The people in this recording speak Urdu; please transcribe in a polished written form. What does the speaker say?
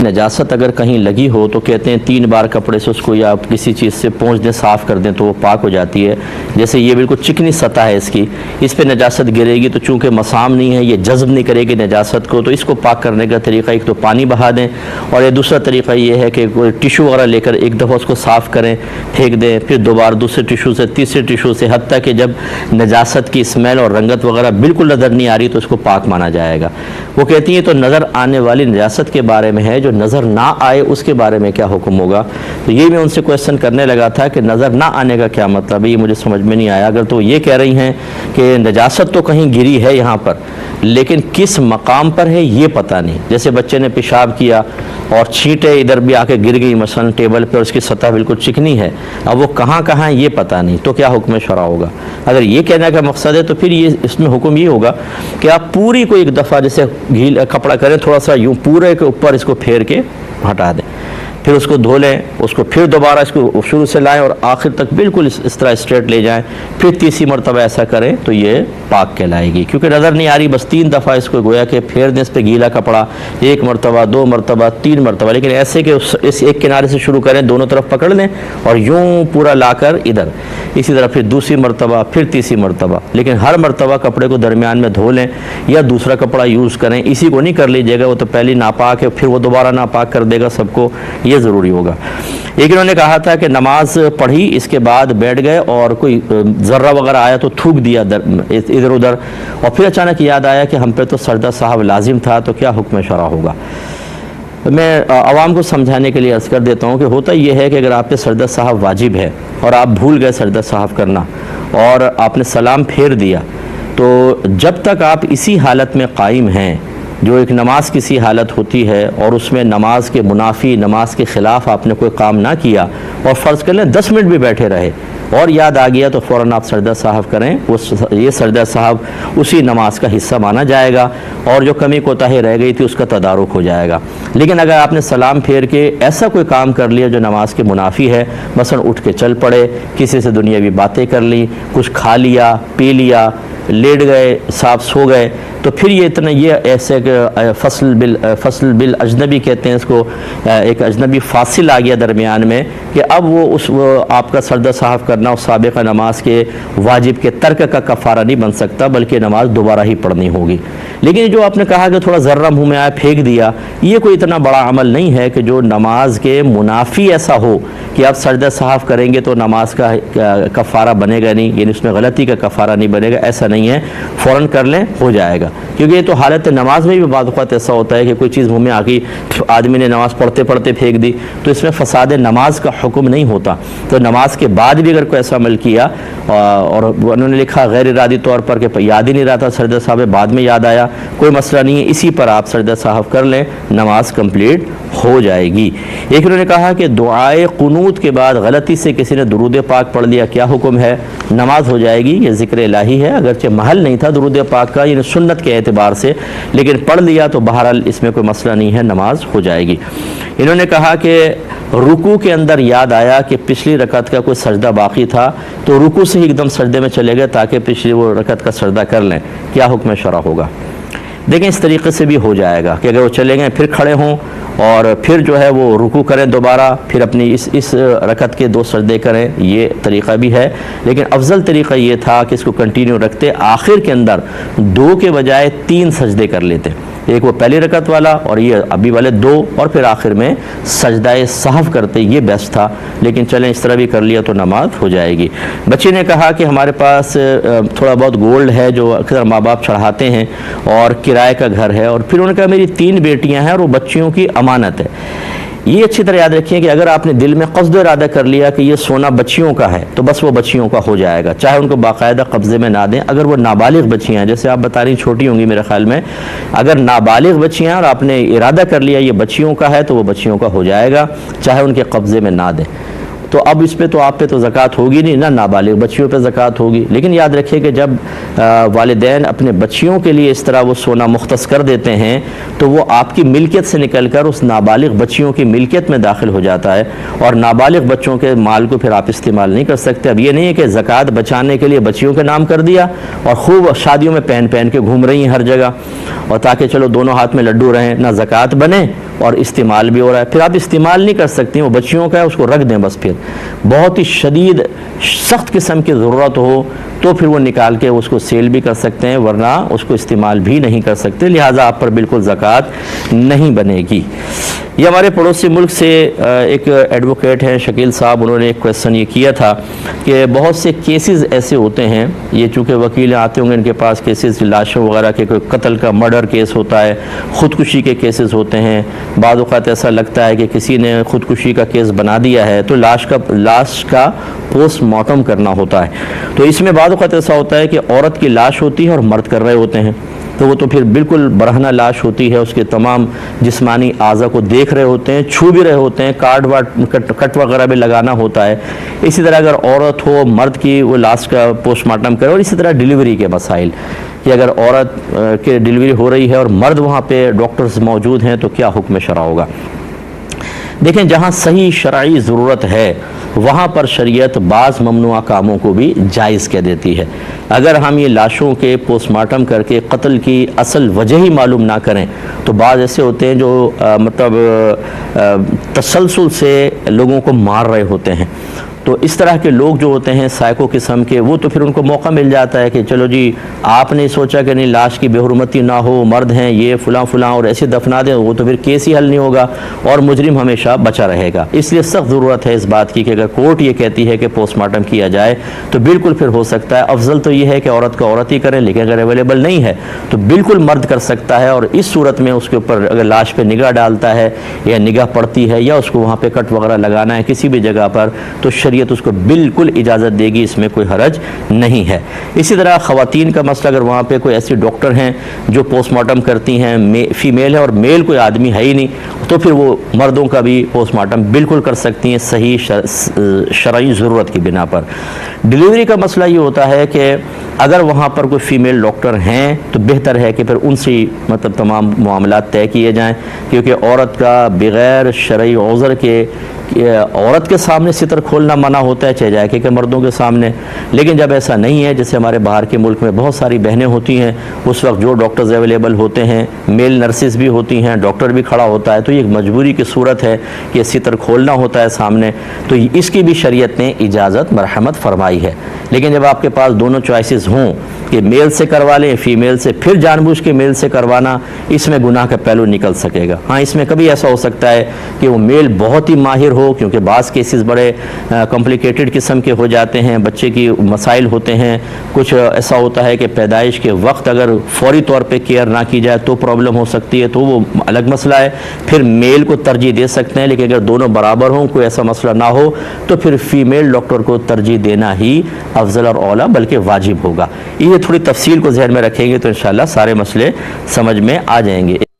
نجاست اگر کہیں لگی ہو تو کہتے ہیں 3 بار کپڑے سے اس کو یا کسی چیز سے پونچھ دیں، صاف کر دیں تو وہ پاک ہو جاتی ہے۔ جیسے یہ بالکل چکنی سطح ہے اس پہ نجاست گرے گی تو چونکہ مسام نہیں ہے، یہ جذب نہیں کرے گی نجاست کو، تو اس کو پاک کرنے کا طریقہ ایک تو پانی بہا دیں، اور یہ دوسرا طریقہ یہ ہے کہ کوئی ٹیشو وغیرہ لے کر ایک دفعہ اس کو صاف کریں، پھینک دیں، پھر دوبارہ دوسرے ٹیشو سے، تیسرے ٹیشو سے، حتیٰ کہ جب نجاست کی اسمیل اور رنگت وغیرہ بالکل نظر نہیں آ رہی تو اس کو پاک مانا جائے گا۔ وہ کہتی ہیں تو نظر آنے والی نجاست کے بارے میں ہے، جو نظر نہ آئے اس کے بارے میں کیا حکم ہوگا؟ تو یہ میں ان سے کویسچن کرنے لگا تھا کہ نظر نہ آنے کا کیا مطلب ہے، یہ مجھے سمجھ میں نہیں آیا۔ اگر تو یہ کہہ رہی ہیں کہ نجاست تو کہیں گری ہے یہاں پر، لیکن کس مقام پر ہے یہ پتہ نہیں، جیسے بچے نے پیشاب کیا اور چھینٹیں ادھر بھی آ کے گر گئی مثلا ٹیبل پہ اور اس کی سطح بالکل چکنی ہے، اب وہ کہاں کہاں یہ پتہ نہیں، تو کیا حکم شرع ہوگا؟ اگر یہ کہنے کا مقصد ہے تو پھر یہ اس میں حکم یہ ہوگا کہ آپ پوری کو ایک دفعہ جیسے گیلا کپڑا کریں، تھوڑا سا یوں پورے کے اوپر اس کو پھیر کے ہٹا دیں، پھر اس کو دھو لیں، اس کو پھر دوبارہ اس کو شروع سے لائیں اور آخر تک بالکل اس طرح اسٹریٹ لے جائیں، پھر تیسری مرتبہ ایسا کریں تو یہ پاک کہلائے گی، کیونکہ نظر نہیں آ رہی، بس 3 دفعہ اس کو گویا کہ پھیر دیں اس پہ گیلا کپڑا، 1 مرتبہ 2 مرتبہ 3 مرتبہ، لیکن ایسے کہ اس ایک کنارے سے شروع کریں، دونوں طرف پکڑ لیں اور یوں پورا لا کر ادھر، اسی طرح پھر دوسری مرتبہ، پھر تیسری مرتبہ، لیکن ہر مرتبہ کپڑے کو درمیان میں دھو لیں یا دوسرا کپڑا یوز کریں، اسی کو نہیں کر لیجیے گا، وہ تو پہلی ناپاک ہے پھر وہ دوبارہ ناپاک کر دے گا سب کو، یہ ضروری ہوگا۔ ایک انہوں نے کہا تھا کہ نماز پڑھی، اس کے بعد بیٹھ گئے اور کوئی ذرہ وغیرہ آیا تو تھوک دیا ادھر ادھر، اور پھر اچانک یاد آیا کہ ہم پہ تو سجدہ صاحب لازم تھا، تو کیا حکم شرع ہوگا؟ میں عوام کو سمجھانے کے لیے عرض کر دیتا ہوں کہ ہوتا یہ ہے کہ اگر آپ پہ سجدہ صاحب واجب ہے اور آپ بھول گئے سجدہ صاحب کرنا اور آپ نے سلام پھیر دیا، تو جب تک آپ اسی حالت میں قائم ہیں، جو ایک نماز کی سی حالت ہوتی ہے اور اس میں نماز کے منافی، نماز کے خلاف آپ نے کوئی کام نہ کیا، اور فرض کر لیں 10 منٹ بھی بیٹھے رہے اور یاد آ گیا، تو فوراً آپ سجدہ صاحب کریں، یہ سجدہ صاحب اسی نماز کا حصہ مانا جائے گا، اور جو کمی کوتاہی رہ گئی تھی اس کا تدارک ہو جائے گا۔ لیکن اگر آپ نے سلام پھیر کے ایسا کوئی کام کر لیا جو نماز کے منافی ہے، مثلا اٹھ کے چل پڑے، کسی سے دنیاوی باتیں کر لی، کچھ کھا لیا، پی لیا، لیٹ گئے، صاف سو گئے، تو پھر یہ اتنا یہ ایسے کہ فصل بالاجنبی کہتے ہیں اس کو، ایک اجنبی فاصل آ گیا درمیان میں، کہ اب وہ آپ کا سجدہ صاحب کرنا اس سابقہ نماز کے واجب کے ترک کا کفارہ نہیں بن سکتا، بلکہ نماز دوبارہ ہی پڑھنی ہوگی۔ لیکن جو آپ نے کہا کہ تھوڑا ذرہ منہ میں آیا پھینک دیا، یہ کوئی اتنا بڑا عمل نہیں ہے کہ جو نماز کے منافی ایسا ہو کہ آپ سجدہ صاحب کریں گے تو نماز کا کفارہ بنے گا نہیں، یعنی اس میں غلطی کا کفارہ نہیں بنے گا، ایسا نہیں ہے، فوراً کر لیں ہو جائے گا۔ کیونکہ یہ تو حالت نماز میں بھی بعض اوقات ایسا ہوتا ہے کہ کوئی چیز منہ میں آ گئی، آدمی نے نماز پڑھتے پڑھتے پھینک دی، تو اس میں فساد نماز کا حکم نہیں ہوتا۔ تو نماز کے بعد بھی اگر کوئی ایسا عمل کیا اور انہوں نے لکھا غیر ارادی طور پر کہ یاد ہی نہیں رہا تھا سجدہ صاحب، بعد میں یاد آیا، کوئی مسئلہ نہیں ہے، اسی پر آپ سجدہ صاحب کر لیں، نماز کمپلیٹ ہو جائے گی۔ ایک انہوں نے کہا کہ دعائے قنوت کے بعد غلطی سے کسی نے درود پاک پڑھ لیا، کیا حکم ہے؟ نماز ہو جائے گی، یہ ذکر الہی ہے، اگرچہ محل نہیں تھا درود پاک کا، یعنی سنت کے اعتبار سے، لیکن پڑھ لیا تو بہرحال اس میں کوئی مسئلہ نہیں ہے، نماز ہو جائے گی۔ انہوں نے کہا کہ رکوع کے اندر یاد آیا کہ پچھلی رکعت کا کوئی سجدہ باقی تھا، تو رکوع سے ہی ایک دم سجدے میں چلے گئے تاکہ پچھلی وہ رکعت کا سجدہ کر لیں، کیا حکم شرع ہوگا؟ دیکھیں اس طریقے سے بھی ہو جائے گا کہ اگر وہ چلے گئے پھر کھڑے ہوں اور پھر جو ہے وہ رکوع کریں دوبارہ، پھر اپنی اس رکعت کے 2 سجدے کریں، یہ طریقہ بھی ہے، لیکن افضل طریقہ یہ تھا کہ اس کو کنٹینیو رکھتے، آخر کے اندر 2 کے بجائے 3 سجدے کر لیتے، ایک وہ پہلی رکعت والا اور یہ ابھی والے 2، اور پھر آخر میں سجدہ سہو کرتے، یہ بیسٹ تھا، لیکن چلیں اس طرح بھی کر لیا تو نماز ہو جائے گی۔ بچے نے کہا کہ ہمارے پاس تھوڑا بہت گولڈ ہے جو اکثر ماں باپ چڑھاتے ہیں، اور کرائے کا گھر ہے، اور پھر انہوں نے کہا میری 3 بیٹیاں ہیں اور وہ بچیوں کی امانت ہے۔ یہ اچھی طرح یاد رکھیں کہ اگر آپ نے دل میں قصد و ارادہ کر لیا کہ یہ سونا بچیوں کا ہے تو بس وہ بچیوں کا ہو جائے گا، چاہے ان کو باقاعدہ قبضے میں نہ دیں۔ اگر وہ نابالغ بچیاں ہیں، جیسے آپ بتا رہی چھوٹی ہوں گی میرے خیال میں، اگر نابالغ بچیاں ہیں اور آپ نے ارادہ کر لیا یہ بچیوں کا ہے تو وہ بچیوں کا ہو جائے گا، چاہے ان کے قبضے میں نہ دیں۔ تو اب اس پہ تو آپ پہ تو زکوٰۃ ہوگی نہیں، نہ نابالغ بچیوں پہ زکوٰۃ ہوگی، لیکن یاد رکھیں کہ جب والدین اپنے بچیوں کے لیے اس طرح وہ سونا مختص کر دیتے ہیں تو وہ آپ کی ملکیت سے نکل کر اس نابالغ بچیوں کی ملکیت میں داخل ہو جاتا ہے، اور نابالغ بچوں کے مال کو پھر آپ استعمال نہیں کر سکتے۔ اب یہ نہیں ہے کہ زکوٰۃ بچانے کے لیے بچیوں کے نام کر دیا اور خوب شادیوں میں پہن کے گھوم رہی ہیں ہر جگہ، اور تاکہ چلو دونوں ہاتھ میں لڈو رہیں، نہ زکوٰۃ بنے اور استعمال بھی ہو رہا ہے، پھر آپ استعمال نہیں کر سکتے، وہ بچیوں کا ہے، اس کو رکھ دیں بس. پھر بہت ہی شدید سخت قسم کی ضرورت ہو تو پھر وہ نکال کے اس کو سیل بھی کر سکتے ہیں، ورنہ اس کو استعمال بھی نہیں کر سکتے، لہٰذا آپ پر بالکل زکوٰۃ نہیں بنے گی. یہ ہمارے پڑوسی ملک سے ایک ایڈوکیٹ ہیں شکیل صاحب، انہوں نے ایک کویسچن یہ کیا تھا کہ بہت سے کیسز ایسے ہوتے ہیں، یہ چونکہ وکیل آتے ہوں گے ان کے پاس کیسز لاشوں وغیرہ کے، کوئی قتل کا مرڈر کیس ہوتا ہے، خودکشی کے کیسز ہوتے ہیں، بعض اوقات ایسا لگتا ہے کہ کسی نے خودکشی کا کیس بنا دیا ہے تو لاش کا پوسٹ مارٹم کرنا ہوتا ہے. تو اس میں بعض اوقات ایسا ہوتا ہے کہ عورت کی لاش ہوتی ہے اور مرد کر رہے ہوتے ہیں، تو وہ تو پھر بالکل برہنہ لاش ہوتی ہے، اس کے تمام جسمانی اعضاء کو دیکھ رہے ہوتے ہیں، چھو بھی رہے ہوتے ہیں، کٹ وغیرہ بھی لگانا ہوتا ہے. اسی طرح اگر عورت ہو مرد کی وہ لاش کا پوسٹ مارٹم کرے. اور اسی طرح ڈیلیوری کے مسائل کہ اگر عورت کے ڈیلیوری ہو رہی ہے اور مرد وہاں پہ ڈاکٹرز موجود ہیں تو کیا حکم شرع ہوگا. دیکھیں، جہاں صحیح شرعی ضرورت ہے وہاں پر شریعت بعض ممنوعہ کاموں کو بھی جائز کہہ دیتی ہے. اگر ہم یہ لاشوں کے پوسٹ مارٹم کر کے قتل کی اصل وجہ ہی معلوم نہ کریں تو بعض ایسے ہوتے ہیں جو تسلسل سے لوگوں کو مار رہے ہوتے ہیں. تو اس طرح کے لوگ جو ہوتے ہیں سائیکو قسم کے، وہ تو پھر ان کو موقع مل جاتا ہے کہ چلو جی آپ نے سوچا کہ نہیں لاش کی بے حرمتی نہ ہو، مرد ہیں یہ فلاں فلاں اور ایسے دفنا دیں، وہ تو پھر کیس ہی حل نہیں ہوگا اور مجرم ہمیشہ بچا رہے گا. اس لیے سخت ضرورت ہے اس بات کی کہ اگر کورٹ یہ کہتی ہے کہ پوسٹ مارٹم کیا جائے تو بالکل پھر ہو سکتا ہے. افضل تو یہ ہے کہ عورت کو عورت ہی کریں، لیکن اگر اویلیبل نہیں ہے تو بالکل مرد کر سکتا ہے. اور اس صورت میں اس کے اوپر اگر لاش پہ نگاہ ڈالتا ہے یا نگاہ پڑتی ہے یا اس کو وہاں پہ کٹ وغیرہ لگانا ہے کسی بھی جگہ پر تو شریعت اس کو بالکل اجازت دے گی، اس میں کوئی حرج نہیں ہے. اسی طرح خواتین کا مسئلہ، اگر وہاں پہ کوئی ایسی ڈاکٹر ہیں جو پوسٹ مارٹم کرتی ہیں، فیمیل ہے اور میل کوئی آدمی ہے ہی نہیں، تو پھر وہ مردوں کا بھی پوسٹ مارٹم بالکل کر سکتی ہیں صحیح شرعی ضرورت کی بنا پر. ڈیلیوری کا مسئلہ یہ ہوتا ہے کہ اگر وہاں پر کوئی فیمیل ڈاکٹر ہیں تو بہتر ہے کہ پھر ان سے تمام معاملات طے کیے جائیں، کیونکہ عورت کا بغیر شرعی عذر کے عورت کے سامنے ستر کھولنا منع ہوتا ہے، چاہے جائے کہ مردوں کے سامنے. لیکن جب ایسا نہیں ہے، جیسے ہمارے باہر کے ملک میں بہت ساری بہنیں ہوتی ہیں، اس وقت جو ڈاکٹرز اویلیبل ہوتے ہیں، میل نرسز بھی ہوتی ہیں، ڈاکٹر بھی کھڑا ہوتا ہے، تو یہ ایک مجبوری کی صورت ہے کہ ستر کھولنا ہوتا ہے سامنے، تو اس کی بھی شریعت نے اجازت مرحمت فرمائی ہے. لیکن جب آپ کے پاس دونوں چوائسز ہوں کہ میل سے کروا لیں فیمیل سے، پھر جان بوجھ کے میل سے کروانا، اس میں گناہ کا پہلو نکل سکے گا. ہاں، اس میں کبھی ایسا ہو سکتا ہے کہ وہ میل بہت ہی ماہر ہو، کیونکہ بعض کیسز بڑے کمپلیکیٹڈ قسم کے ہو جاتے ہیں، بچے کی مسائل ہوتے ہیں، کچھ ایسا ہوتا ہے کہ پیدائش کے وقت اگر فوری طور پہ کیئر نہ کی جائے تو پرابلم ہو سکتی ہے، تو وہ الگ مسئلہ ہے، پھر میل کو ترجیح دے سکتے ہیں. لیکن اگر دونوں برابر ہوں، کوئی ایسا مسئلہ نہ ہو، تو پھر فیمیل ڈاکٹر کو ترجیح دینا ہی افضل اور اولیٰ بلکہ واجب ہوگا. یہ تھوڑی تفصیل کو ذہن میں رکھیں گے تو انشاءاللہ سارے مسئلے سمجھ میں آ جائیں گے.